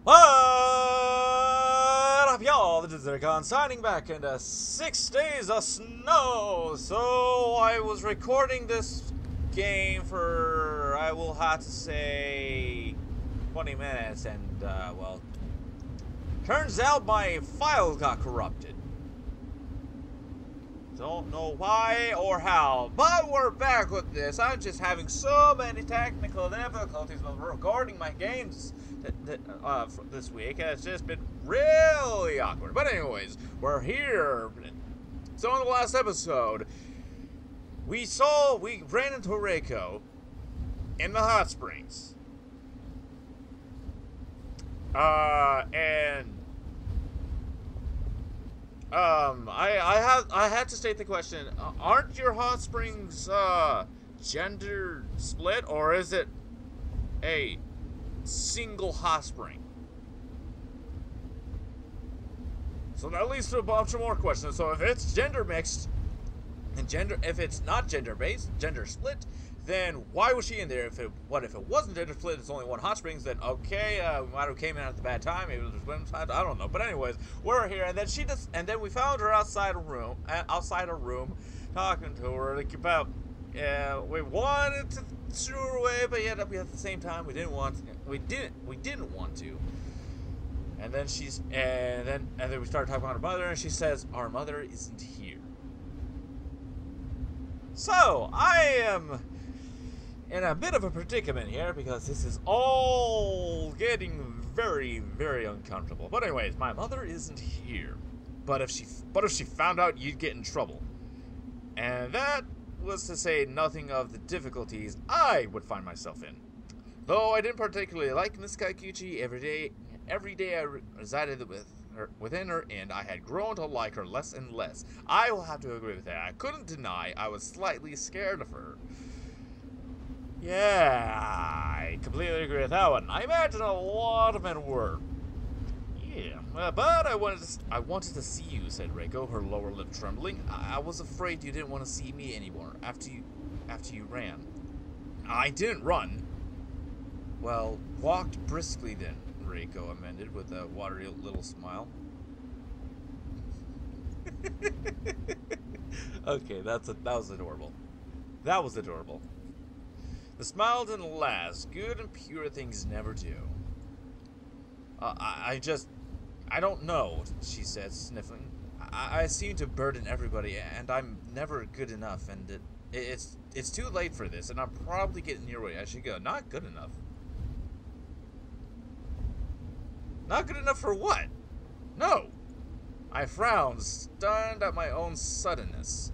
What up, y'all? This is Zercon signing back into 6 days of snow. So I was recording this game for, I will have to say, 20 minutes, and well, turns out my file got corrupted. Don't know why or how, but we're back with this. I'm just having so many technical difficulties with recording my games this week, and it's just been really awkward. But anyways, we're here. So in the last episode, we ran into Reiko in the hot springs. I had to state the question, aren't your hot springs, gender split, or is it a single hot spring? So that leads to a bunch of more questions. So if it's gender mixed, and if it's not gender based, gender split, then why was she in there? If it wasn't gender split, it's only one hot springs, then okay, we might have came in at the bad time, maybe it was women's time, I don't know. But anyways, we're here, and then we found her outside a room, talking to her like about, we wanted to shoo her away, but yet at the same time we didn't want to. And then we started talking about her mother, and she says our mother isn't here. So I am in a bit of a predicament here, because this is all getting very, very uncomfortable. But anyways, my mother isn't here. But if she found out, you'd get in trouble. And that was to say nothing of the difficulties I would find myself in. Though I didn't particularly like Miss Kaikuchi, every day I resided within her, and I had grown to like her less and less. I will have to agree with that. I couldn't deny I was slightly scared of her. Yeah, I completely agree with that one. I imagine a lot of men were. Yeah, but I wanted to see you, said Reiko, her lower lip trembling. I was afraid you didn't want to see me anymore after you ran. I didn't run. Well, walked briskly then, Reiko amended with a watery little smile. Okay, that was adorable. That was adorable. The smile didn't last. Good and pure things never do. I don't know, she said, sniffling. I seem to burden everybody, and I'm never good enough, and it's too late for this, and I'm probably getting your way. I should go. Not good enough. Not good enough for what? No. I frowned, stunned at my own suddenness.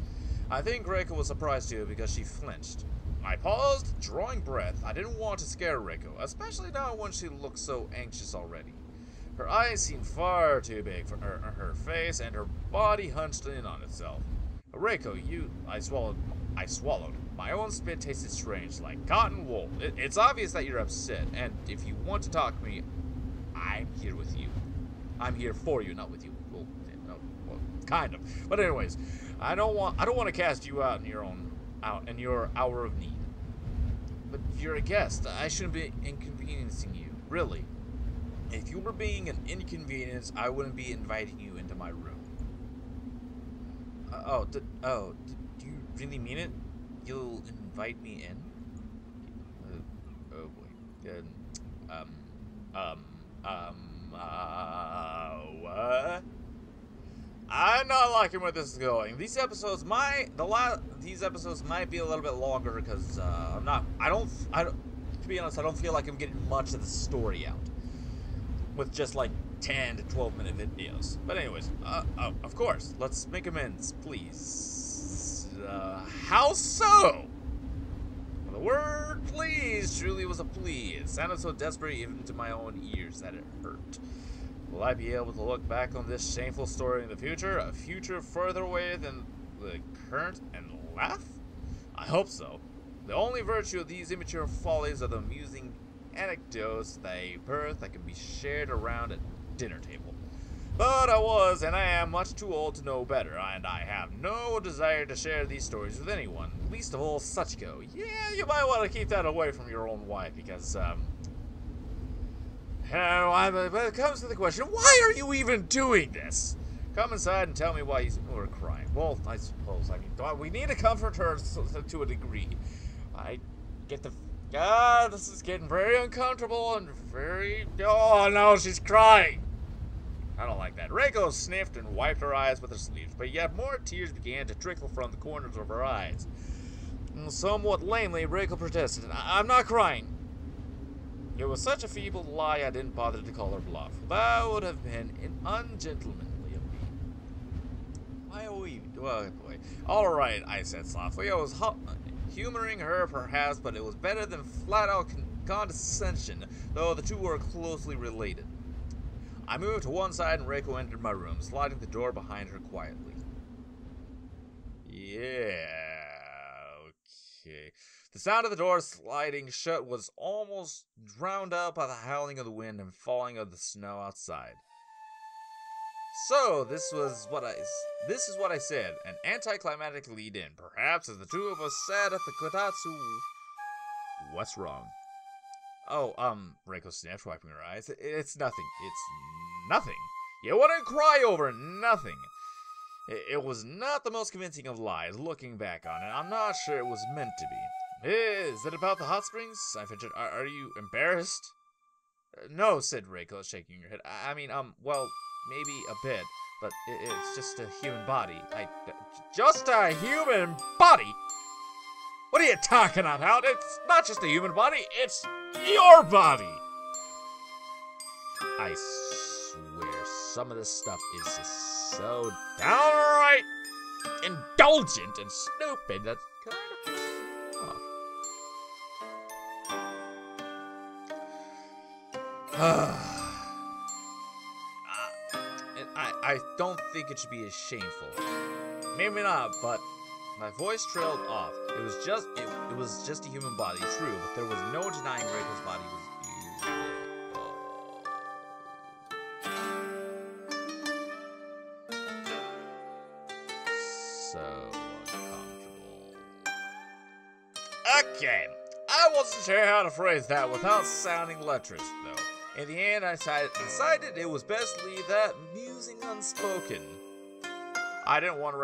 I think Reiko was surprised too, because she flinched. I paused, drawing breath. I didn't want to scare Reiko, especially now when she looked so anxious already. Her eyes seemed far too big for her face, and her body hunched in on itself. Reiko, I swallowed. My own spit tasted strange, like cotton wool. It's obvious that you're upset, and if you want to talk to me, I'm here with you. I'm here for you, not with you. Well, kind of. But anyways, I don't want to cast you out in your hour of need. But you're a guest. I shouldn't be inconveniencing you. Really. If you were being an inconvenience, I wouldn't be inviting you into my room. Do you really mean it? You'll invite me in? Oh boy. What? I'm not liking where this is going. These episodes might be a little bit longer, because to be honest, I don't feel like I'm getting much of the story out with just like 10 to 12 minute videos. But anyways, of course, let's make amends, please. How so? The word please truly was a plea. It sounded so desperate even to my own ears that it hurt. Will I be able to look back on this shameful story in the future? A future further away than the current, and laugh? I hope so. The only virtue of these immature follies are the amusing anecdotes they birth that can be shared around a dinner table. But I was, and I am, much too old to know better, and I have no desire to share these stories with anyone, least of all Sachiko. Yeah, you might want to keep that away from your own wife, because, But it comes to the question, why are you even doing this? Come inside and tell me why you were crying. Well, I suppose, we need to comfort her to a degree. I get the... God, this is getting very uncomfortable and very... Oh, no, she's crying. I don't like that. Reiko sniffed and wiped her eyes with her sleeves, but yet more tears began to trickle from the corners of her eyes. Somewhat lamely, Reiko protested, I'm not crying. It was such a feeble lie I didn't bother to call her bluff. That would have been ungentlemanly of me. Why are we... Oh, boy. Alright, I said softly. I was humoring her, perhaps, but it was better than flat-out condescension, though the two were closely related. I moved to one side and Reiko entered my room, sliding the door behind her quietly. Yeah... Okay. The sound of the door sliding shut was almost drowned out by the howling of the wind and falling of the snow outside. So, this is what I said, an anticlimactic lead-in. Perhaps as the two of us sat at the kotatsu... What's wrong? Oh, Reiko sniffed, wiping her eyes. It's nothing. It's nothing. You wouldn't cry over nothing. It was not the most convincing of lies, looking back on it. I'm not sure it was meant to be. Is it about the hot springs? I ventured. Are you embarrassed? No, said Reiko, shaking her head. I mean, well, maybe a bit, but it's just a human body. Just a human body? What are you talking about? It's not just a human body, it's your body! I swear, some of this stuff is just so downright indulgent and stupid that's kind of pissing me off. I don't think it should be as shameful. Maybe not, but my voice trailed off. It was just a human body, true, but there was no denying Reiko's body was so uncomfortable. Okay, I wasn't sure how to phrase that without sounding lecherous, though. In the end, I decided it was best to leave that musing unspoken. I didn't want to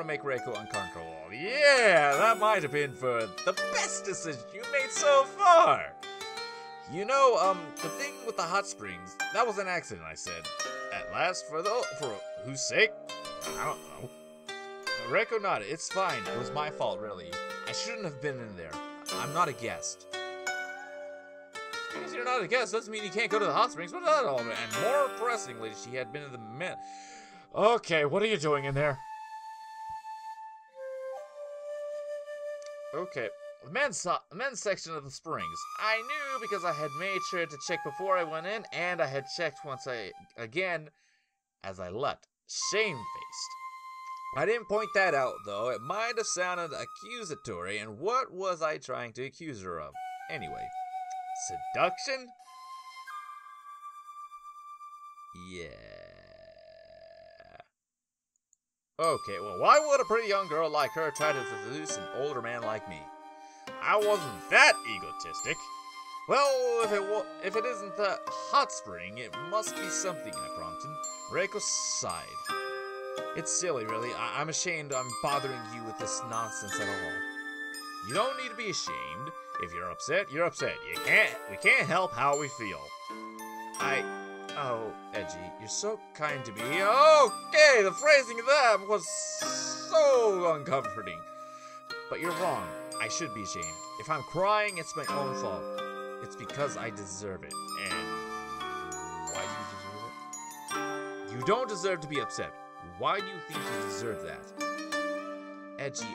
make Reiko uncomfortable. Yeah, that might have been for the best decision you made so far. You know, the thing with the hot springs, that was an accident, I said. At last, for whose sake? I don't know. Reiko nodded. It's fine. It was my fault, really. I shouldn't have been in there. I'm not a guest. Because you're not a guest doesn't mean you can't go to the hot springs. What is that all about? And more pressingly, she had been in the men. Okay, what are you doing in there? Okay, the men's section of the springs. I knew because I had made sure to check before I went in, and I had checked once again as I left, shamefaced. I didn't point that out, though. It might have sounded accusatory, and what was I trying to accuse her of? Anyway, seduction? Yeah. Okay, well, why would a pretty young girl like her try to seduce an older man like me? I wasn't that egotistic. Well, if it isn't the hot spring, it must be something, I prompted. Reiko sighed. It's silly, really. I'm ashamed I'm bothering you with this nonsense at all. You don't need to be ashamed. If you're upset, you're upset. We can't help how we feel. Oh, Edgy, you're so kind to me. Okay, the phrasing of that was so uncomforting. But you're wrong. I should be ashamed. If I'm crying, it's my own fault. It's because I deserve it. And why do you deserve it? You don't deserve to be upset. Why do you think you deserve that? Edgy,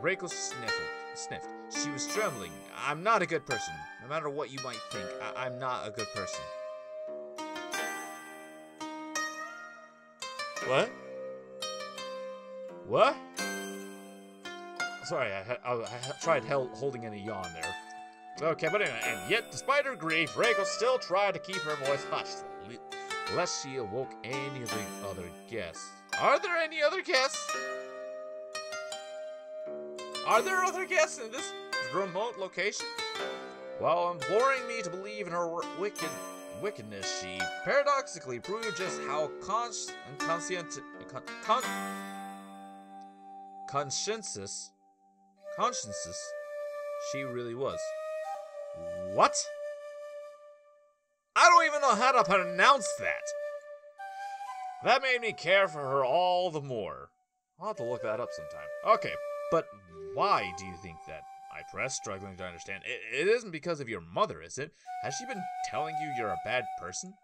Reiko sniffed. She was trembling. I'm not a good person. No matter what you might think, I'm not a good person. What? What? Sorry, I tried holding in a yawn there. Okay, but anyway, and yet, despite her grief, Reiko still tried to keep her voice hushed, lest she awoke any of the other guests. Are there any other guests? Are there other guests in this remote location? While imploring me to believe in her wickedness, she paradoxically proved just how conscientious she really was. What? I don't even know how to pronounce that. That made me care for her all the more. I'll have to look that up sometime. Okay, but why do you think that? I pressed, struggling to understand. It isn't because of your mother, is it? Has she been telling you you're a bad person?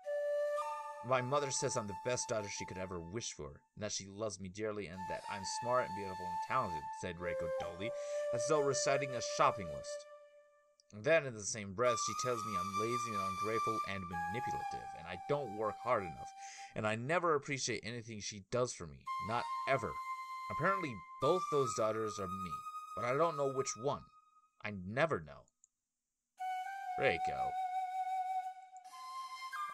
My mother says I'm the best daughter she could ever wish for, and that she loves me dearly, and that I'm smart and beautiful and talented, said Reiko dully, as though reciting a shopping list. And then, in the same breath, she tells me I'm lazy and ungrateful and manipulative, and I don't work hard enough, and I never appreciate anything she does for me. Not ever. Apparently, both those daughters are me, but I don't know which one. I never know. Reiko.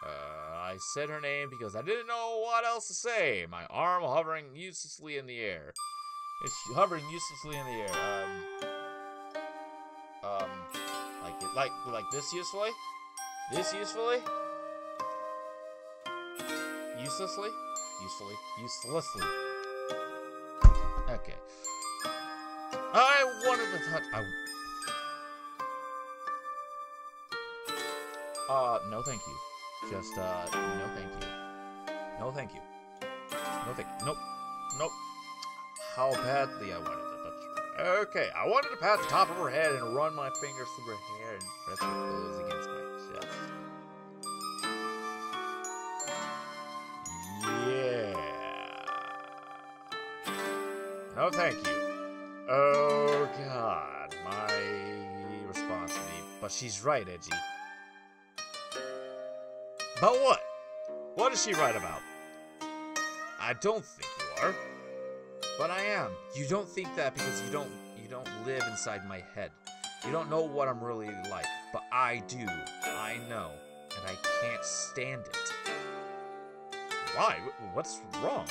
I said her name because I didn't know what else to say. My arm hovering uselessly in the air. It's hovering uselessly in the air. Like this usefully? This usefully? Uselessly? Usefully? Uselessly. Okay. I wanted to touch. No thank you. Just, no thank you. No thank you. No thank you. Nope. Nope. How badly I wanted to touch her. Okay, I wanted to pat the top of her head and run my fingers through her hair and press her clothes against my chest. Yeah. No thank you. Oh, God. My response to me. But she's right, Edgy. About what? What is she right about? I don't think you are. But I am. You don't think that because you don't live inside my head. You don't know what I'm really like. But I do. I know. And I can't stand it. Why? What's wrong?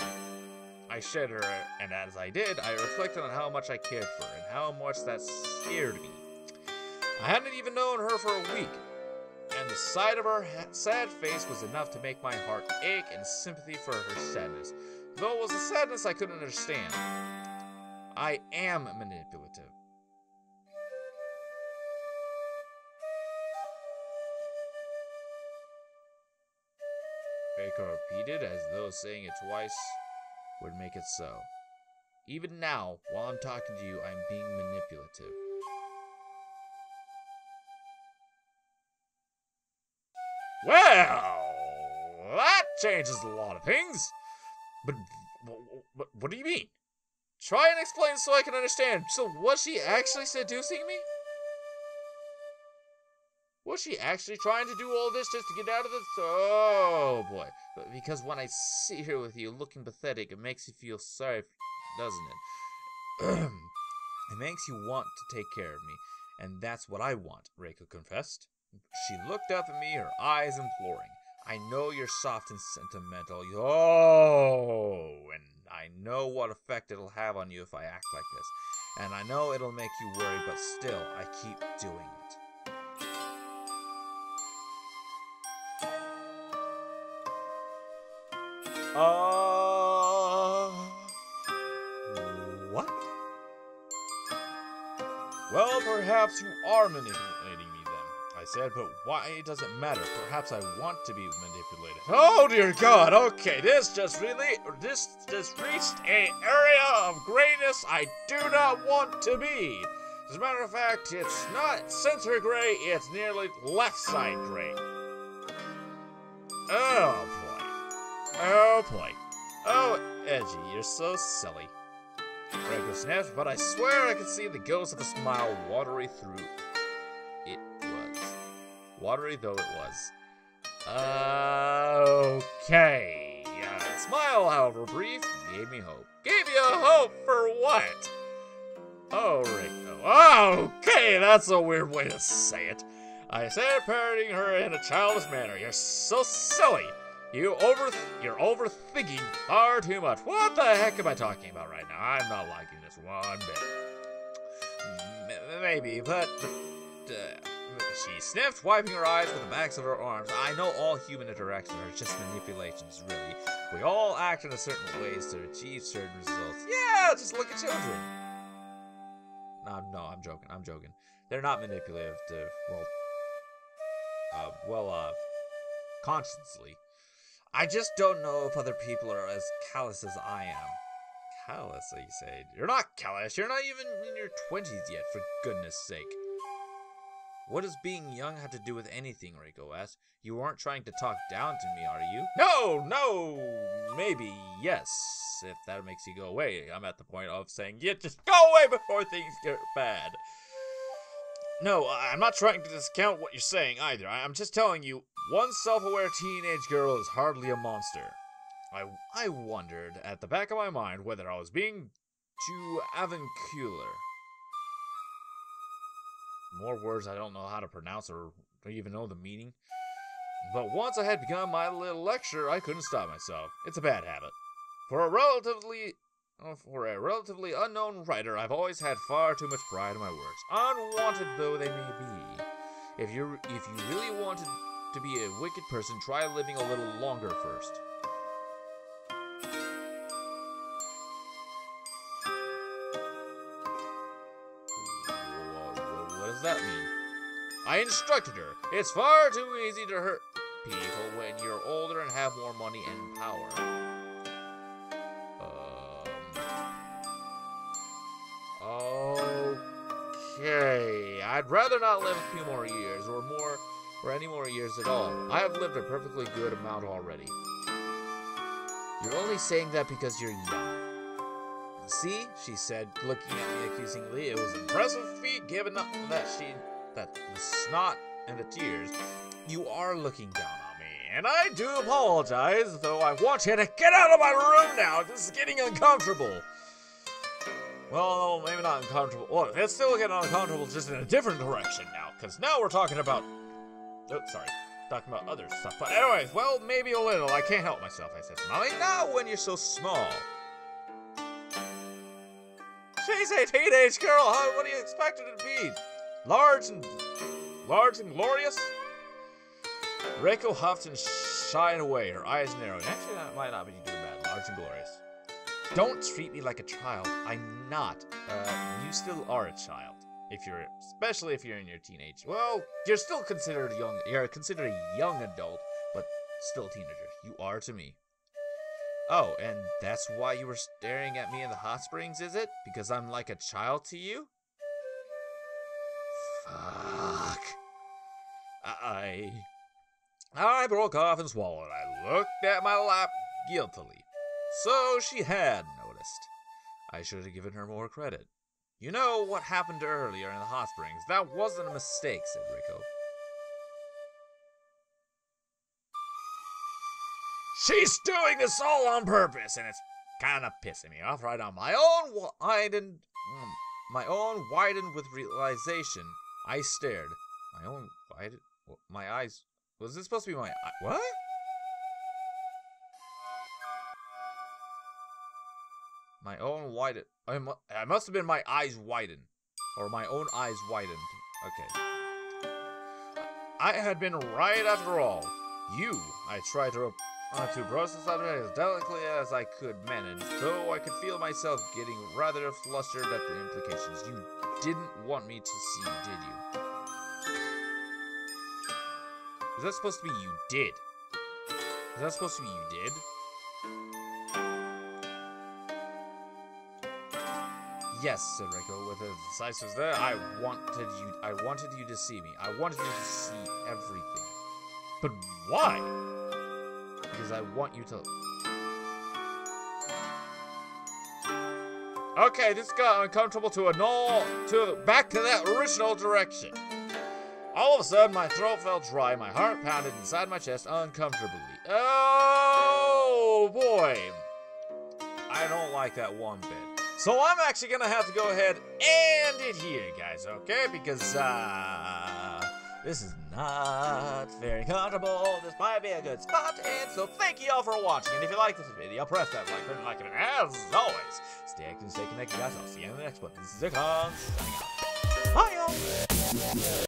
I shed her, and as I did, I reflected on how much I cared for her, and how much that scared me. I hadn't even known her for a week. And the sight of her sad face was enough to make my heart ache in sympathy for her sadness. Though it was a sadness I couldn't understand. I am manipulative. Reiko repeated, as though saying it twice would make it so. Even now, while I'm talking to you, I'm being manipulative. Well, that changes a lot of things. But what do you mean? Try and explain so I can understand. So was she actually seducing me? Was she actually trying to do all this just to get out of this? Oh, boy. Because when I sit here with you looking pathetic, it makes you feel sorry, doesn't it? It makes you want to take care of me. And that's what I want, Reiko confessed. She looked up at me, her eyes imploring. I know you're soft and sentimental. Oh, and I know what effect it'll have on you if I act like this. And I know it'll make you worry, but still, I keep doing it. What? Well, perhaps you are manipulating me then, I said, but why does it matter? Perhaps I want to be manipulated. Oh dear God, okay, this just reached an area of grayness I do not want to be. As a matter of fact, it's not center gray, it's nearly left side gray. Oh boy. Oh boy. Oh, Edgy, you're so silly. Reiko snapped, but I swear I could see the ghost of a smile watery through it was. Watery though it was. Okay. Smile, however brief, gave me hope. Gave you hope for what? Oh, Reiko. Okay, that's a weird way to say it. I said, parroting her in a childish manner. You're so silly. You're overthinking far too much. What the heck am I talking about right now? I'm not liking this one bit. Maybe, but She sniffed, wiping her eyes with the backs of her arms. I know all human interactions are just manipulations, really. We all act in a certain ways to achieve certain results. Yeah, just look at children. No, I'm joking. They're not manipulative to, consciously. I just don't know if other people are as callous as I am. Callous, you say? You're not callous. You're not even in your 20s yet, for goodness sake. What does being young have to do with anything, Reiko asked. You aren't trying to talk down to me, are you? No, maybe, yes, if that makes you go away. I'm at the point of saying, yeah, just go away before things get bad. No, I'm not trying to discount what you're saying either. I'm just telling you, one self-aware teenage girl is hardly a monster. I wondered at the back of my mind whether I was being too avuncular. More words I don't know how to pronounce or even know the meaning. But once I had begun my little lecture, I couldn't stop myself. It's a bad habit. For a relatively unknown writer, I've always had far too much pride in my works, unwanted though they may be. If you really wanted to be a wicked person, try living a little longer first. What does that mean? I instructed her. It's far too easy to hurt people when you're older and have more money and power. Okay, I'd rather not live a few more years, or any more years at all. I have lived a perfectly good amount already. You're only saying that because you're young. See, she said, looking at me accusingly. It was an impressive feat, given that the snot and the tears. You are looking down on me, and I do apologize, though I want you to get out of my room now. This is getting uncomfortable. Well, maybe not uncomfortable. Well, it's still getting uncomfortable, just in a different direction now. Because now we're talking about... Oh, sorry. Talking about other stuff. But anyways, well, maybe a little. I can't help myself, I said. Mommy, not when you're so small. She's a teenage girl. What do you expect her to be? Large and glorious? Reiko huffed and shied away, her eyes narrowed. Actually, that might not be too bad. Large and glorious. Don't treat me like a child. I'm not. You still are a child. Especially if you're in your teenage. Well, you're still considered young. You're considered a young adult, but still a teenager. You are to me. Oh, and that's why you were staring at me in the hot springs, is it? Because I'm like a child to you? Fuck. I broke off and swallowed. I looked at my lap guiltily. So she had noticed. I should have given her more credit. You know what happened earlier in the hot springs? That wasn't a mistake, said Reiko. She's doing this all on purpose, and it's kind of pissing me off right now. My own widened with realization. I stared. My eyes. Was this supposed to be my eye? What? My own widened. I must have been my eyes widened. Or my own eyes widened. Okay. I had been right after all. I tried to brush the subject as delicately as I could manage, though I could feel myself getting rather flustered at the implications. You didn't want me to see, did you? Is that supposed to be you did? Is that supposed to be you did? Yes, said Reiko, with a decisive there. I wanted you to see me. I wanted you to see everything. But why? Because I want you to... Okay, this got uncomfortable back to that original direction. All of a sudden, my throat felt dry, my heart pounded inside my chest uncomfortably. Oh, boy. I don't like that one bit. So I'm actually going to have to go ahead and end it here, guys, okay? Because, this is not very comfortable. This might be a good spot to end. So thank you all for watching. And if you like this video, press that like button, and as always, stay active, stay connected, guys. I'll see you in the next one. This is Zircon, signing out. Bye, y'all.